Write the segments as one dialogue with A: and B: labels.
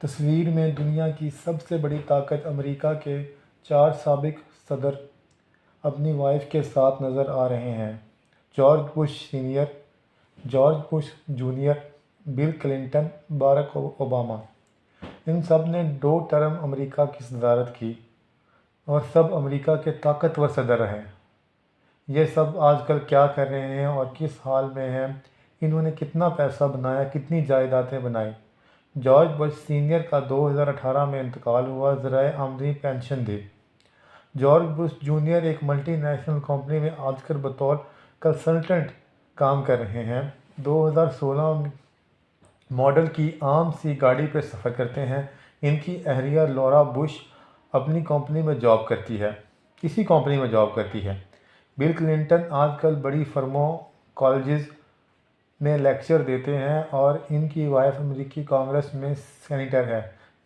A: تصویر میں دنیا کی سب سے بڑی طاقت امریکہ کے 4 سابق صدر اپنی وائف کے ساتھ نظر آ رہے ہیں: George Bush senior, George Bush junior, Bill Clinton, Barack Obama. ان سب نے 2 ٹرم امریکہ کی صدارت کی اور سب امریکہ کے طاقتور صدر رہے۔ یہ سب آج کل کیا کر رہے ہیں اور کس حال میں ہیں؟ انہوں نے کتنا پیسہ بنایا، کتنی جائیدادیں بنائیں؟ جارج بش سینئر کا 2018 میں انتقال ہوا، ذرائع آمدنی پنشن دے۔ جارج بش جونیئر ایک ملٹی نیشنل کمپنی میں آج کل بطور کنسلٹنٹ کام کر رہے ہیں۔ 2016 ماڈل کی عام سی گاڑی پہ سفر کرتے ہیں۔ ان کی اہلیہ لورا بش اپنی کمپنی میں جاب کرتی ہے۔ بل کلنٹن آج کل بڑی فرموں، کالجز میں لیکچر دیتے ہیں اور ان کی وائف امریکی کانگریس میں سینیٹر ہے۔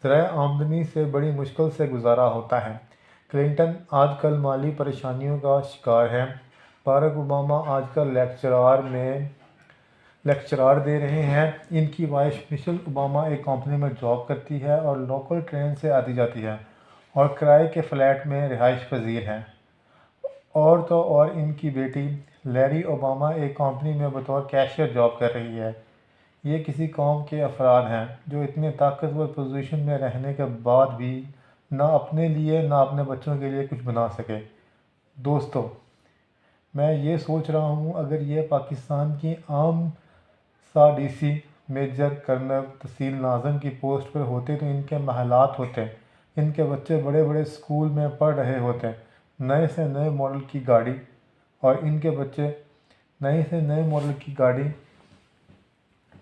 A: ذرائع آمدنی سے بڑی مشکل سے گزارا ہوتا ہے۔ کلنٹن آج کل مالی پریشانیوں کا شکار ہے۔ باراک اوباما آج کل لیکچرار دے رہے ہیں۔ ان کی وائف مشیل اوباما ایک کمپنی میں جاب کرتی ہے اور لوکل ٹرین سے آتی جاتی ہے اور کرائے کے فلیٹ میں رہائش پذیر ہے۔ اور تو اور ان کی بیٹی لیری اوباما ایک کمپنی میں بطور کیشیئر جاب کر رہی ہے۔ یہ کسی قوم کے افراد ہیں جو اتنے طاقتور پوزیشن میں رہنے کے بعد بھی نہ اپنے لیے نہ اپنے بچوں کے لیے کچھ بنا سکے۔ دوستو، میں یہ سوچ رہا ہوں اگر یہ پاکستان کی عام سا ڈی سی، میجر، کرنل، تحصیل ناظم کی پوسٹ پر ہوتے تو ان کے محلات ہوتے، ان کے بچے بڑے بڑے اسکول میں پڑھ رہے ہوتے، نئے سے نئے ماڈل کی گاڑی، اور ان کے بچے نئے سے نئے ماڈل کی گاڑی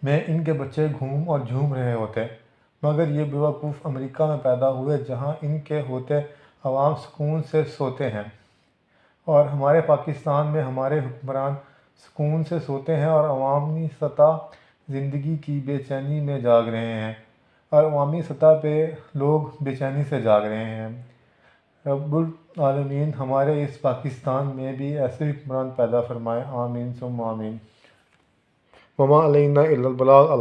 A: میں ان کے بچے گھوم اور جھوم رہے ہوتے۔ مگر یہ بیوقوف امریکہ میں پیدا ہوئے جہاں ان کے ہوتے عوام سکون سے سوتے ہیں، اور ہمارے پاکستان میں ہمارے حکمران سکون سے سوتے ہیں اور عوامی سطح زندگی کی بے چینی میں جاگ رہے ہیں، اور عوامی سطح پہ لوگ بے چینی سے جاگ رہے ہیں۔ رب العالمین ہمارے اس پاکستان میں بھی ایسے حکمران پیدا فرمائے، آمین ثم آمین۔ وما علینا الا البلاغ۔